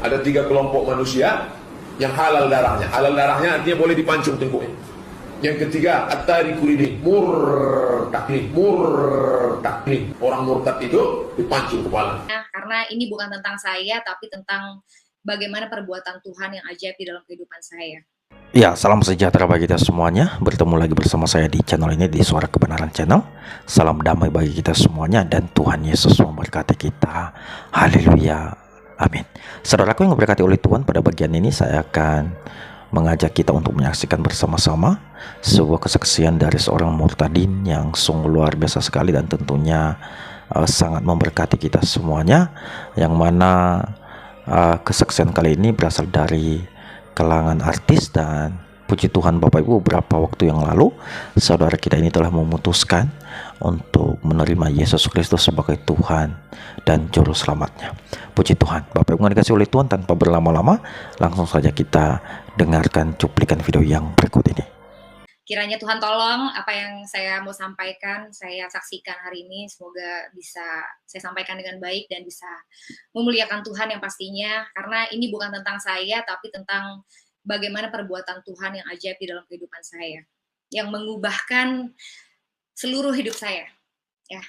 Ada 3 kelompok manusia yang halal darahnya. Halal darahnya artinya boleh dipancung tengkuknya. Yang ketiga, at-tariku ini murtad. Orang murtad itu dipancung kepala. Nah, karena ini bukan tentang saya, tapi tentang bagaimana perbuatan Tuhan yang ajaib di dalam kehidupan saya. Ya, salam sejahtera bagi kita semuanya. Bertemu lagi bersama saya di channel ini, di Suara Kebenaran Channel. Salam damai bagi kita semuanya dan Tuhan Yesus memberkati kita. Haleluya. Amin. Saudaraku yang diberkati oleh Tuhan, pada bagian ini saya akan mengajak kita untuk menyaksikan bersama-sama sebuah kesaksian dari seorang murtadin yang sungguh luar biasa sekali dan tentunya sangat memberkati kita semuanya, yang mana kesaksian kali ini berasal dari kalangan artis. Dan puji Tuhan Bapak Ibu, beberapa waktu yang lalu saudara kita ini telah memutuskan untuk menerima Yesus Kristus sebagai Tuhan dan Juru Selamatnya. Puji Tuhan. Bapak Ibu yang dikasihi oleh Tuhan, tanpa berlama-lama langsung saja kita dengarkan cuplikan video yang berikut ini. Kiranya Tuhan tolong apa yang saya mau sampaikan, saya saksikan hari ini, semoga bisa saya sampaikan dengan baik dan bisa memuliakan Tuhan yang pastinya, karena ini bukan tentang saya, tapi tentang bagaimana perbuatan Tuhan yang ajaib di dalam kehidupan saya, yang mengubahkan seluruh hidup saya. Ya,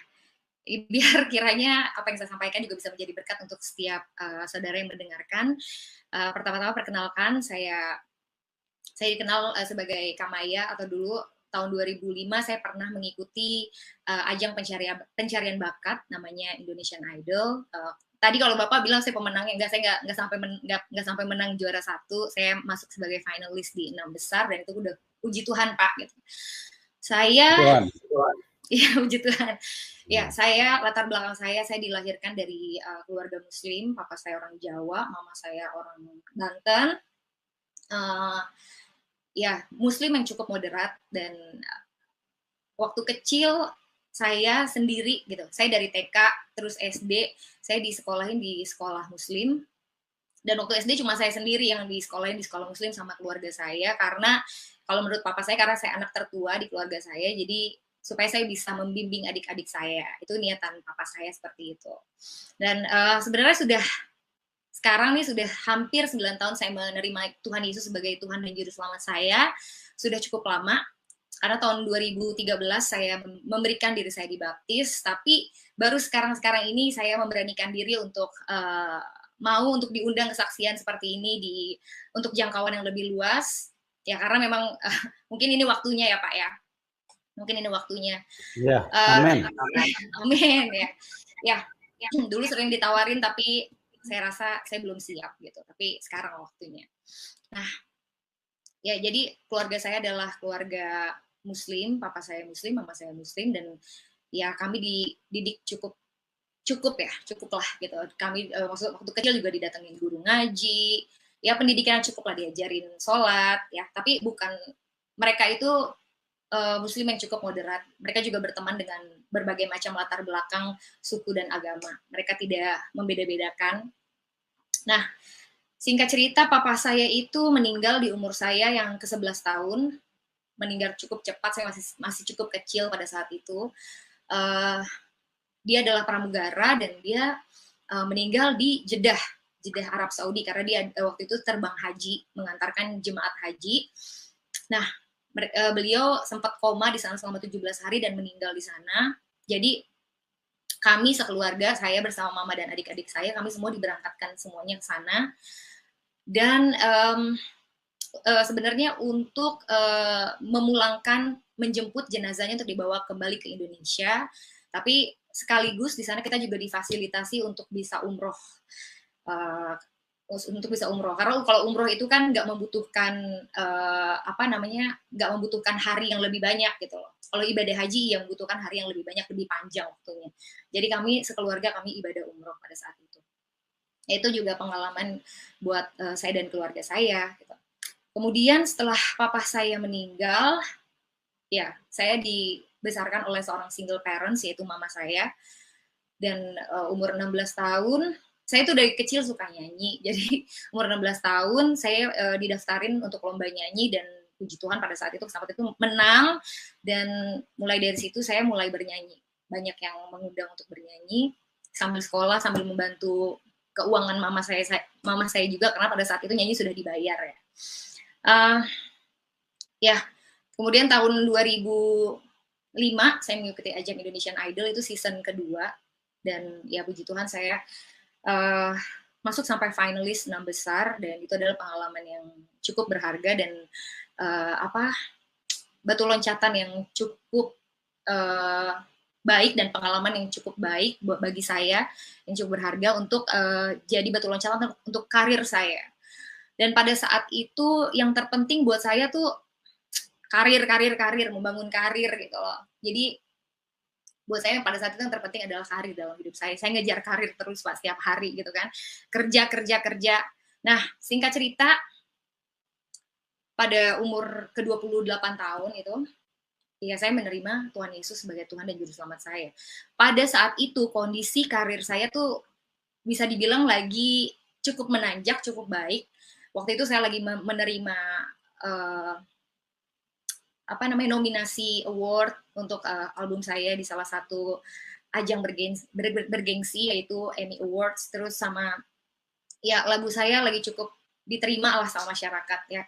biar kiranya apa yang saya sampaikan juga bisa menjadi berkat untuk setiap saudara yang mendengarkan. Pertama-tama perkenalkan, saya dikenal sebagai Kamaya, atau dulu tahun 2005 saya pernah mengikuti ajang pencarian bakat namanya Indonesian Idol. Tadi kalau Bapak bilang saya pemenangnya, saya nggak sampai menang juara 1, saya masuk sebagai finalis di 6 besar, dan itu udah puji Tuhan Pak gitu. Saya iya, puji Tuhan. Ya, saya latar belakang saya dilahirkan dari keluarga Muslim. Papa saya orang Jawa, mama saya orang Banten. Ya, Muslim yang cukup moderat, dan waktu kecil saya sendiri gitu. Saya dari TK terus SD, saya disekolahin di sekolah Muslim. Dan waktu SD cuma saya sendiri yang disekolahin di sekolah Muslim sama keluarga saya, karena kalau menurut papa saya, karena saya anak tertua di keluarga saya, jadi supaya saya bisa membimbing adik-adik saya. Itu niatan papa saya seperti itu. Dan sebenarnya sekarang nih sudah hampir 9 tahun saya menerima Tuhan Yesus sebagai Tuhan dan Juru Selamat saya. Sudah cukup lama, karena tahun 2013 saya memberikan diri saya dibaptis, tapi baru sekarang ini saya memberanikan diri untuk mau untuk diundang kesaksian seperti ini untuk jangkauan yang lebih luas. Ya, karena memang mungkin ini waktunya ya Pak ya. Mungkin ini waktunya. Ya, amin. Amin ya. Ya, dulu sering ditawarin tapi saya rasa saya belum siap gitu. Tapi sekarang waktunya. Nah, ya jadi keluarga saya adalah keluarga Muslim, papa saya Muslim, mama saya Muslim, dan ya kami dididik cukup lah gitu. Kami waktu kecil juga didatengin guru ngaji. Ya, pendidikan cukup lah, diajarin sholat ya. Tapi bukan, mereka itu Muslim yang cukup moderat. Mereka juga berteman dengan berbagai macam latar belakang, suku dan agama. Mereka tidak membeda-bedakan. Nah, singkat cerita, papa saya itu meninggal di umur saya yang ke-11 tahun. Meninggal cukup cepat, saya masih cukup kecil pada saat itu. Dia adalah pramugara, dan dia meninggal di Jeddah Arab Saudi, karena dia waktu itu terbang haji, mengantarkan jemaat haji. Nah, beliau sempat koma di sana selama 17 hari dan meninggal di sana. Jadi kami sekeluarga, saya bersama mama dan adik-adik saya, kami semua diberangkatkan semuanya ke sana. Dan sebenarnya untuk memulangkan, menjemput jenazahnya untuk dibawa kembali ke Indonesia, tapi sekaligus di sana kita juga difasilitasi untuk bisa umroh. Karena kalau umroh itu kan nggak membutuhkan nggak membutuhkan hari yang lebih banyak gitu loh. Kalau ibadah haji yang membutuhkan hari yang lebih banyak, lebih panjang waktunya. Jadi kami sekeluarga kami ibadah umroh pada saat itu. Itu juga pengalaman buat saya dan keluarga saya gitu. Kemudian setelah papa saya meninggal, ya saya dibesarkan oleh seorang single parents, yaitu mama saya. Dan umur 16 tahun saya tuh dari kecil suka nyanyi, jadi umur 16 tahun saya didaftarin untuk lomba nyanyi, dan puji Tuhan pada saat itu menang, dan mulai dari situ saya mulai bernyanyi. Banyak yang mengundang untuk bernyanyi sambil sekolah, sambil membantu keuangan mama saya juga, karena pada saat itu nyanyi sudah dibayar ya. Ya, kemudian tahun 2005 saya mengikuti ajang Indonesian Idol, itu season kedua, dan ya puji Tuhan saya masuk sampai finalis 6 besar, dan itu adalah pengalaman yang cukup berharga dan batu loncatan yang cukup baik dan pengalaman yang cukup baik bagi saya, yang cukup berharga untuk jadi batu loncatan untuk karir saya. Dan pada saat itu yang terpenting buat saya tuh karir, membangun karir gitu loh. Jadi buat saya pada saat itu yang terpenting adalah karir dalam hidup saya. Saya ngejar karir terus Pak setiap hari gitu kan. Kerja. Nah, singkat cerita, pada umur ke-28 tahun itu, ya saya menerima Tuhan Yesus sebagai Tuhan dan Juru Selamat saya. Pada saat itu kondisi karir saya tuh bisa dibilang lagi cukup menanjak, cukup baik. Waktu itu saya lagi menerima nominasi award untuk album saya di salah satu ajang bergengsi yaitu Emmy Awards, terus sama ya lagu saya lagi cukup diterima lah sama masyarakat ya.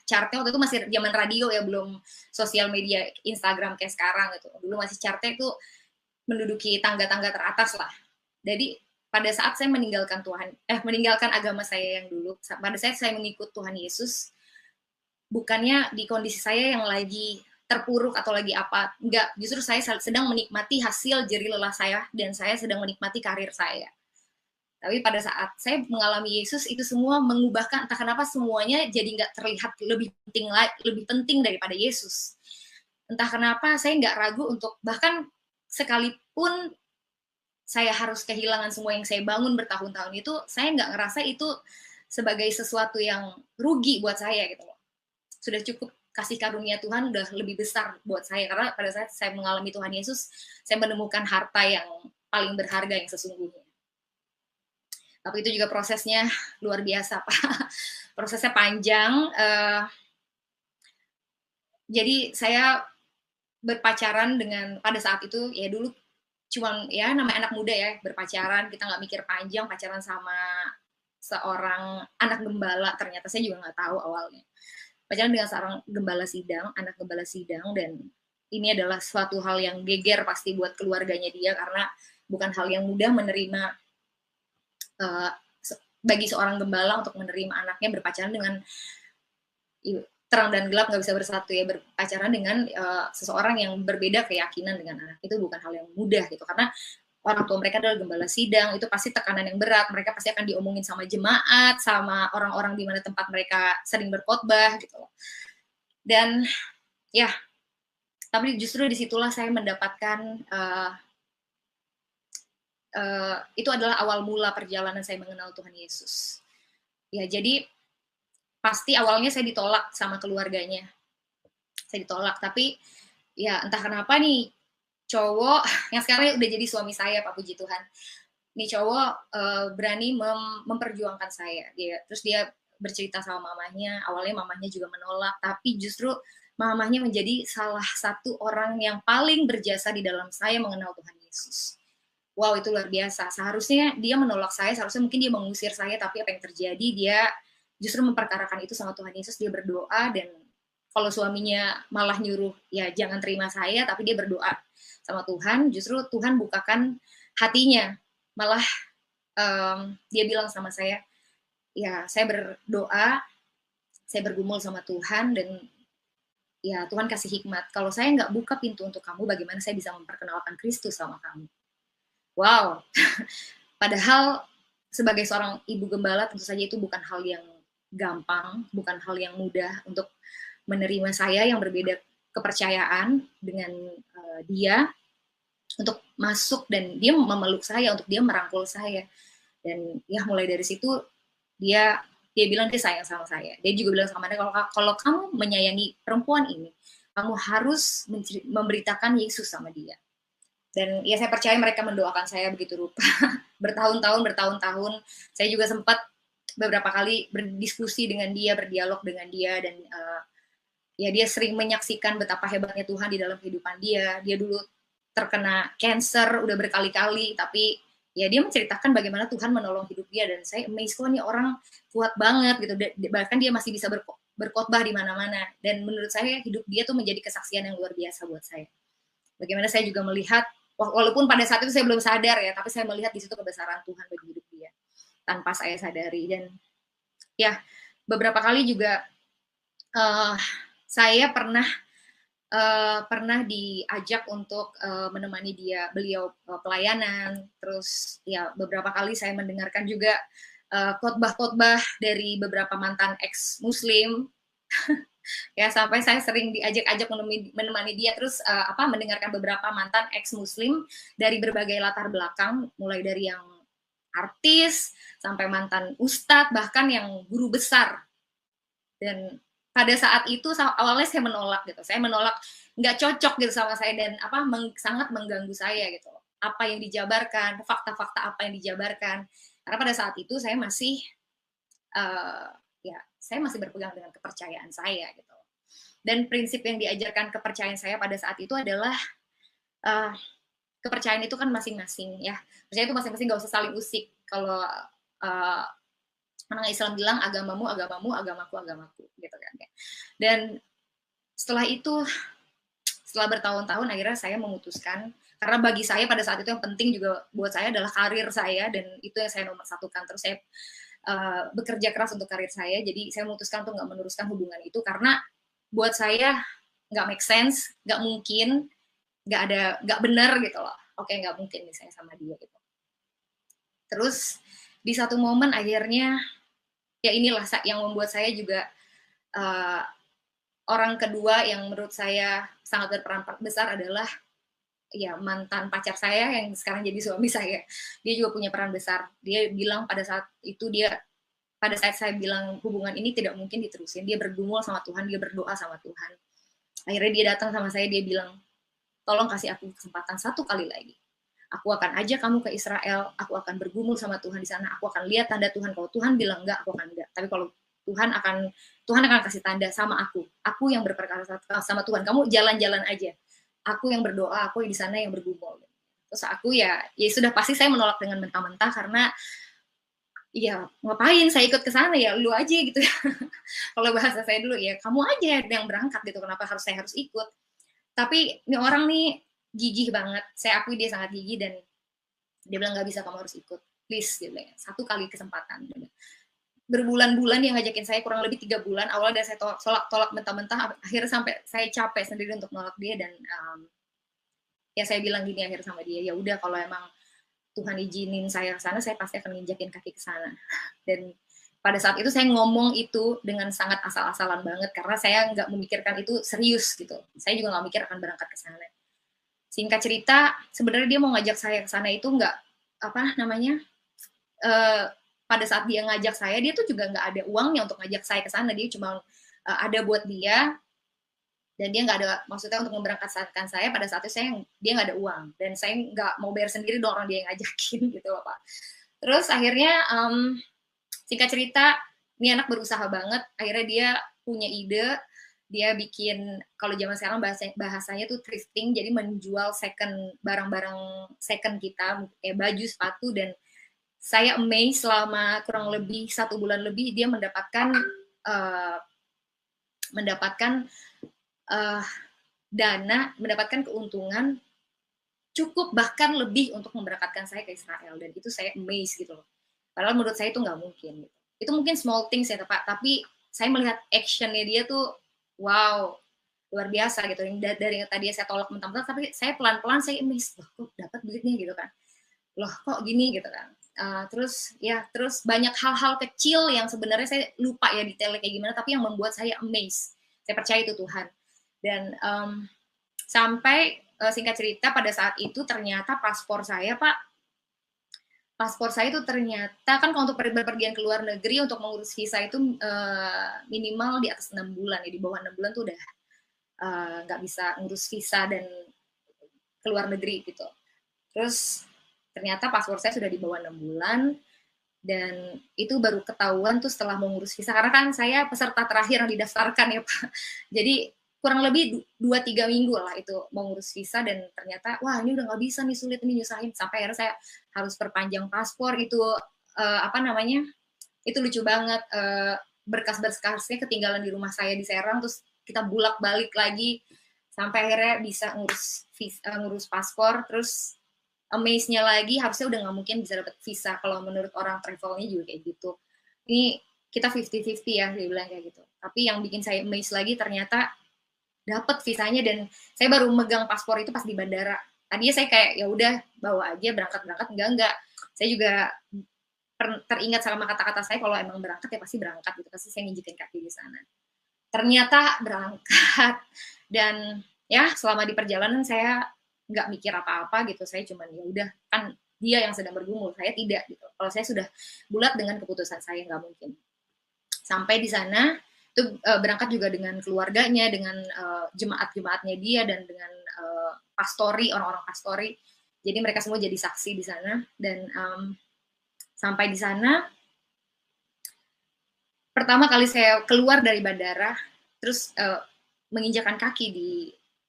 Chartnya waktu itu masih zaman radio ya, belum sosial media Instagram kayak sekarang gitu. Dulu masih chartnya itu menduduki tangga-tangga teratas lah. Jadi pada saat saya meninggalkan agama saya yang dulu, pada saat saya mengikut Tuhan Yesus, bukannya di kondisi saya yang lagi terpuruk atau lagi apa, enggak, justru saya sedang menikmati hasil jerih lelah saya, dan saya sedang menikmati karir saya. Tapi pada saat saya mengalami Yesus, itu semua mengubahkan, entah kenapa semuanya jadi nggak terlihat lebih penting daripada Yesus. Entah kenapa saya nggak ragu untuk, bahkan sekalipun saya harus kehilangan semua yang saya bangun bertahun-tahun itu, saya nggak ngerasa itu sebagai sesuatu yang rugi buat saya gitu loh. Sudah cukup kasih karunia Tuhan udah lebih besar buat saya, karena pada saat saya mengalami Tuhan Yesus, saya menemukan harta yang paling berharga yang sesungguhnya. Tapi itu juga prosesnya luar biasa, Pak. Prosesnya panjang. Jadi saya berpacaran dengan, pada saat itu ya dulu cuman ya namanya anak muda ya, berpacaran, kita nggak mikir panjang, pacaran sama seorang anak gembala. Ternyata saya juga nggak tahu awalnya. Pacaran dengan seorang anak gembala sidang, dan ini adalah suatu hal yang geger pasti buat keluarganya dia, karena bukan hal yang mudah menerima bagi seorang gembala untuk menerima anaknya berpacaran dengan terang dan gelap nggak bisa bersatu ya, berpacaran dengan seseorang yang berbeda keyakinan dengan anak, itu bukan hal yang mudah gitu, karena orang tua mereka adalah gembala sidang, itu pasti tekanan yang berat, mereka pasti akan diomongin sama jemaat, sama orang-orang di mana tempat mereka sering berkhotbah gitu. Dan ya, tapi justru disitulah saya mendapatkan itu adalah awal mula perjalanan saya mengenal Tuhan Yesus. Ya, jadi pasti awalnya saya ditolak sama keluarganya. Saya ditolak, tapi ya entah kenapa nih cowok yang sekarang udah jadi suami saya, Pak puji Tuhan. Nih cowok berani memperjuangkan saya. Terus dia bercerita sama mamahnya, awalnya mamahnya juga menolak, tapi justru mamahnya menjadi salah satu orang yang paling berjasa di dalam saya mengenal Tuhan Yesus. Wow, itu luar biasa. Seharusnya dia menolak saya, seharusnya mungkin dia mengusir saya, tapi apa yang terjadi, dia justru memperkarakan itu sama Tuhan Yesus. Dia berdoa, dan kalau suaminya malah nyuruh, ya jangan terima saya, tapi dia berdoa sama Tuhan, justru Tuhan bukakan hatinya. Malah dia bilang sama saya, ya saya berdoa, saya bergumul sama Tuhan, dan ya Tuhan kasih hikmat. Kalau saya nggak buka pintu untuk kamu, bagaimana saya bisa memperkenalkan Kristus sama kamu? Wow, padahal sebagai seorang ibu gembala tentu saja itu bukan hal yang gampang, bukan hal yang mudah untuk menerima saya yang berbeda kepercayaan dengan dia, untuk masuk, dan dia memeluk saya, untuk dia merangkul saya. Dan ya mulai dari situ dia bilang dia sayang sama saya. Dia juga bilang sama saya, kalau kamu menyayangi perempuan ini, kamu harus memberitakan Yesus sama dia. Dan ya saya percaya mereka mendoakan saya begitu rupa. bertahun-tahun. Saya juga sempat beberapa kali berdiskusi dengan dia, berdialog dengan dia, dan ya dia sering menyaksikan betapa hebatnya Tuhan di dalam kehidupan dia. Dia dulu terkena cancer udah berkali-kali, tapi ya dia menceritakan bagaimana Tuhan menolong hidup dia, dan saya amazed, kok nih orang kuat banget gitu, bahkan dia masih bisa berkhotbah di mana-mana, dan menurut saya hidup dia tuh menjadi kesaksian yang luar biasa buat saya. Bagaimana saya juga melihat, walaupun pada saat itu saya belum sadar ya, tapi saya melihat di situ kebesaran Tuhan bagi hidup dia tanpa saya sadari. Dan ya beberapa kali juga saya pernah diajak untuk menemani beliau pelayanan. Terus ya beberapa kali saya mendengarkan juga khotbah-khotbah dari beberapa mantan ex-Muslim. Ya, sampai saya sering diajak-ajak menemani dia, terus mendengarkan beberapa mantan ex-Muslim dari berbagai latar belakang, mulai dari yang artis sampai mantan ustadz, bahkan yang guru besar. Dan pada saat itu awalnya saya menolak gitu, nggak cocok gitu sama saya, dan sangat mengganggu saya gitu, apa yang dijabarkan, fakta-fakta apa yang dijabarkan, karena pada saat itu saya masih saya masih berpegang dengan kepercayaan saya gitu. Dan prinsip yang diajarkan kepercayaan saya pada saat itu adalah kepercayaan itu kan masing-masing ya. Percaya itu masing-masing, gak usah saling usik. Kalau orang Islam bilang agamamu, agamaku gitu kan. Dan setelah itu, setelah bertahun-tahun, akhirnya saya memutuskan, karena bagi saya pada saat itu yang penting juga buat saya adalah karir saya, dan itu yang saya nomor satukan. Terus saya bekerja keras untuk karir saya, jadi saya memutuskan untuk nggak meneruskan hubungan itu, karena buat saya nggak make sense, nggak mungkin, nggak benar gitu loh. Oke, nggak mungkin nih saya sama dia gitu. Terus di satu momen akhirnya, ya inilah yang membuat saya juga orang kedua yang menurut saya sangat berperan besar adalah ya mantan pacar saya yang sekarang jadi suami saya. Dia juga punya peran besar. Dia bilang pada saat saya bilang hubungan ini tidak mungkin diterusin, dia bergumul sama Tuhan, dia berdoa sama Tuhan. Akhirnya dia datang sama saya, dia bilang, tolong kasih aku kesempatan satu kali lagi. Aku akan ajak kamu ke Israel, aku akan bergumul sama Tuhan di sana, aku akan lihat tanda Tuhan. Kalau Tuhan bilang enggak, aku akan enggak. Tapi kalau Tuhan akan kasih tanda sama aku yang berperkara sama Tuhan. Kamu jalan-jalan aja. Aku yang berdoa, aku di sana yang bergumul. Terus aku ya sudah pasti saya menolak dengan mentah-mentah, karena ya ngapain saya ikut ke sana, ya lu aja gitu ya. Kalau bahasa saya dulu ya kamu aja yang berangkat gitu, kenapa saya harus ikut. Tapi ini orang nih gigih banget, saya akui dia sangat gigih, dan dia bilang nggak bisa, kamu harus ikut, please, dia bilang, satu kali kesempatan. Berbulan-bulan dia ngajakin saya, kurang lebih 3 bulan. Awalnya saya tolak mentah-mentah, akhirnya sampai saya capek sendiri untuk nolak dia. Dan ya saya bilang gini akhir sama dia, ya udah kalau emang Tuhan izinin saya ke sana, saya pasti akan nginjakin kaki ke sana. Dan pada saat itu saya ngomong itu dengan sangat asal-asalan banget, karena saya nggak memikirkan itu serius gitu. Saya juga nggak mikir akan berangkat ke sana. Singkat cerita, sebenarnya dia mau ngajak saya ke sana itu nggak pada saat dia ngajak saya, dia tuh juga nggak ada uangnya untuk ngajak saya ke sana. Dia cuma ada buat dia, dan dia nggak ada maksudnya untuk memberangkatkan saya. Pada saat itu dia nggak ada uang, dan saya nggak mau bayar sendiri dong, orang dia yang ngajakin gitu loh Pak. Terus akhirnya singkat cerita, ini anak berusaha banget. Akhirnya dia punya ide, dia bikin, kalau zaman sekarang bahasanya tuh thrifting, jadi menjual barang-barang second kita, baju, sepatu. Dan saya amazed, selama kurang lebih 1 bulan lebih dia mendapatkan dana, mendapatkan keuntungan cukup bahkan lebih untuk memberangkatkan saya ke Israel. Dan itu saya amazed gitu loh. Padahal menurut saya itu nggak mungkin. Gitu. Itu mungkin small things ya Pak, tapi saya melihat actionnya dia tuh wow, luar biasa gitu. Dari yang tadi saya tolak mentah-mentah, tapi saya pelan-pelan saya amazed, loh kok dapat duitnya gitu kan. Loh kok gini gitu kan. Terus banyak hal-hal kecil yang sebenarnya saya lupa ya detailnya kayak gimana, tapi yang membuat saya amazed. Saya percaya itu Tuhan. Dan sampai singkat cerita, pada saat itu ternyata paspor saya itu ternyata kan kalau untuk berpergian ke luar negeri untuk mengurus visa itu minimal di atas 6 bulan ya, di bawah 6 bulan tuh udah nggak bisa ngurus visa dan ke luar negeri gitu. Terus ternyata paspor saya sudah di bawah 6 bulan, dan itu baru ketahuan tuh setelah mengurus visa, karena kan saya peserta terakhir yang didaftarkan ya Pak. Jadi kurang lebih 2-3 minggu lah itu mau ngurus visa, dan ternyata wah ini udah nggak bisa nih, sulit ini, nyusahin, sampai akhirnya saya harus perpanjang paspor itu. Apa namanya, itu lucu banget, berkas-berkasnya ketinggalan di rumah saya di Serang, terus kita bulak-balik lagi sampai akhirnya bisa ngurus paspor. Terus amaze-nya lagi, harusnya udah nggak mungkin bisa dapat visa kalau menurut orang travelnya juga kayak gitu. Ini kita 50-50 ya, dia bilang kayak gitu. Tapi yang bikin saya amaze lagi, ternyata dapat visanya, dan saya baru megang paspor itu pas di bandara. Tadinya saya kayak ya udah bawa aja, berangkat enggak. Saya juga teringat sama kata-kata saya, kalau emang berangkat ya pasti berangkat gitu, pasti saya nginjekin kaki di sana. Ternyata berangkat, dan ya selama di perjalanan saya nggak mikir apa-apa gitu, saya cuman ya udah, kan dia yang sedang bergumul, saya tidak gitu. Kalau saya sudah bulat dengan keputusan saya, nggak mungkin. Sampai di sana itu berangkat juga dengan keluarganya, dengan jemaat-jemaatnya dia, dan dengan pastori, orang-orang pastori. Jadi mereka semua jadi saksi di sana. Dan sampai di sana, pertama kali saya keluar dari bandara, terus menginjakan kaki di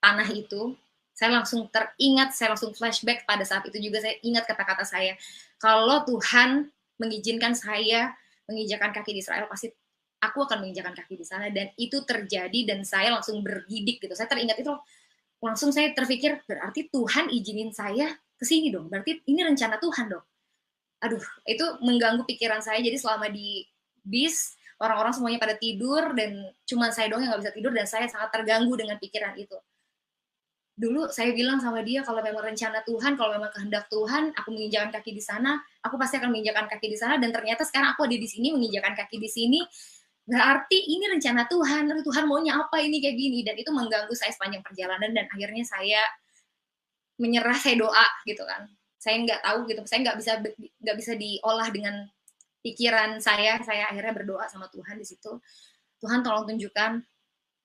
tanah itu, saya langsung teringat, saya langsung flashback pada saat itu juga. Saya ingat kata-kata saya, kalau Tuhan mengizinkan saya menginjakan kaki di Israel, pasti aku akan menginjakan kaki di sana. Dan itu terjadi, dan saya langsung bergidik gitu. Saya teringat itu, langsung saya terpikir, berarti Tuhan izinin saya ke sini dong, berarti ini rencana Tuhan dong. Aduh, itu mengganggu pikiran saya. Jadi selama di bis, orang-orang semuanya pada tidur, dan cuma saya doang yang nggak bisa tidur, dan saya sangat terganggu dengan pikiran itu. Dulu saya bilang sama dia, kalau memang rencana Tuhan, kalau memang kehendak Tuhan, aku menginjakan kaki di sana, aku pasti akan menginjakan kaki di sana. Dan ternyata sekarang aku ada di sini, menginjakan kaki di sini, berarti ini rencana Tuhan. Tuhan maunya apa ini kayak gini. Dan itu mengganggu saya sepanjang perjalanan, dan akhirnya saya menyerah, saya doa gitu kan. Saya nggak tahu gitu, saya nggak bisa diolah dengan pikiran saya akhirnya berdoa sama Tuhan di situ. Tuhan tolong tunjukkan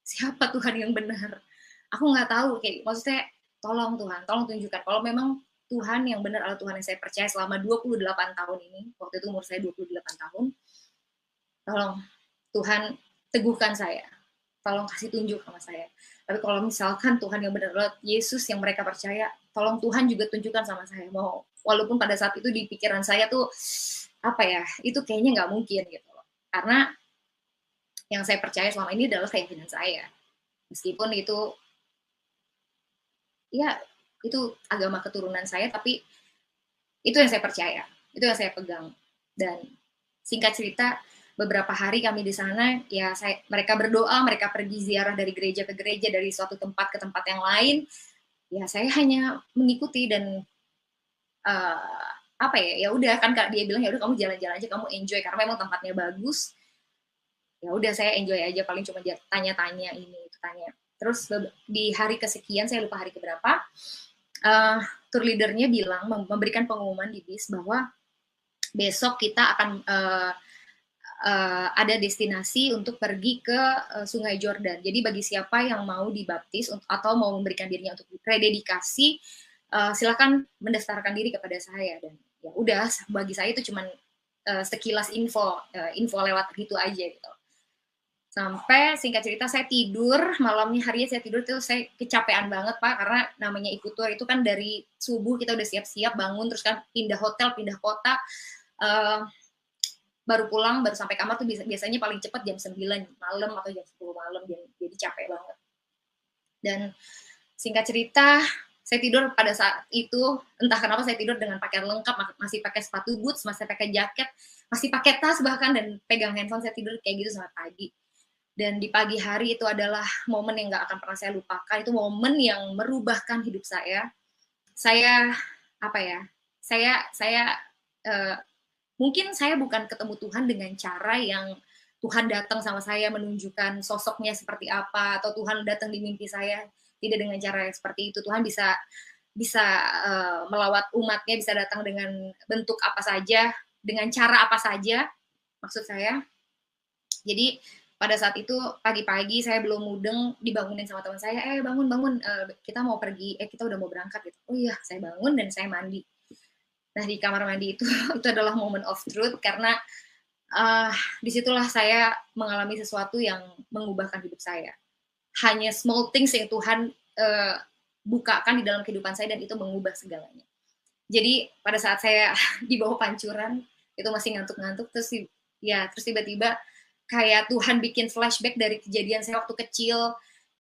siapa Tuhan yang benar. Aku nggak tahu, kayak maksudnya tolong Tuhan, tolong tunjukkan kalau memang Tuhan yang benar adalah Tuhan yang saya percaya selama 28 tahun ini. Waktu itu umur saya 28 tahun. Tolong Tuhan teguhkan saya, tolong kasih tunjuk sama saya. Tapi kalau misalkan Tuhan yang benar adalah Yesus yang mereka percaya, tolong Tuhan juga tunjukkan sama saya. Mau walaupun pada saat itu di pikiran saya tuh apa ya, itu kayaknya nggak mungkin gitu loh. Karena yang saya percaya selama ini adalah keyakinan saya. Meskipun itu ya itu agama keturunan saya, tapi itu yang saya percaya, itu yang saya pegang. Dan singkat cerita, beberapa hari kami di sana, ya mereka berdoa, mereka pergi ziarah dari gereja ke gereja, dari suatu tempat ke tempat yang lain. Ya saya hanya mengikuti, dan apa ya udah kan dia bilang ya udah kamu jalan-jalan aja, kamu enjoy karena memang tempatnya bagus. Ya udah saya enjoy aja, paling cuma tanya-tanya ini itu tanya. Terus di hari kesekian, saya lupa hari keberapa, tour leadernya bilang, memberikan pengumuman di bis bahwa besok kita akan ada destinasi untuk pergi ke Sungai Jordan. Jadi bagi siapa yang mau dibaptis atau mau memberikan dirinya untuk rededikasi, silakan mendaftarkan diri kepada saya. Dan ya udah, bagi saya itu cuman sekilas info lewat gitu aja gitu. Sampai singkat cerita saya tidur, malamnya harinya saya tidur tuh saya kecapean banget Pak, karena namanya ikut tour itu kan dari subuh kita udah siap-siap bangun, terus kan pindah hotel, pindah kota, baru pulang, baru sampai kamar tuh biasanya paling cepat jam 9 malam atau jam 10 malam, jadi capek banget. Dan singkat cerita, saya tidur pada saat itu, entah kenapa saya tidur dengan pakaian lengkap, masih pakai sepatu boots, masih pakai jaket, masih pakai tas bahkan, dan pegang handphone, saya tidur kayak gitu sampai pagi. Dan di pagi hari itu adalah momen yang nggak akan pernah saya lupakan, itu momen yang merubahkan hidup saya. Saya, apa ya, mungkin saya bukan ketemu Tuhan dengan cara yang Tuhan datang sama saya menunjukkan sosoknya seperti apa, atau Tuhan datang di mimpi saya, tidak dengan cara yang seperti itu. Tuhan bisa melawat umatnya, bisa datang dengan bentuk apa saja, dengan cara apa saja, maksud saya. Jadi pada saat itu pagi-pagi saya belum mudeng, dibangunin sama teman saya, bangun, kita mau pergi, kita udah mau berangkat gitu. Oh iya, saya bangun dan saya mandi. Nah di kamar mandi itu adalah moment of truth, karena disitulah saya mengalami sesuatu yang mengubahkan hidup saya. hanya small things yang Tuhan bukakan di dalam kehidupan saya, dan itu mengubah segalanya. Jadi pada saat saya di bawah pancuran itu masih ngantuk-ngantuk, terus tiba-tiba kayak Tuhan bikin flashback dari kejadian saya waktu kecil,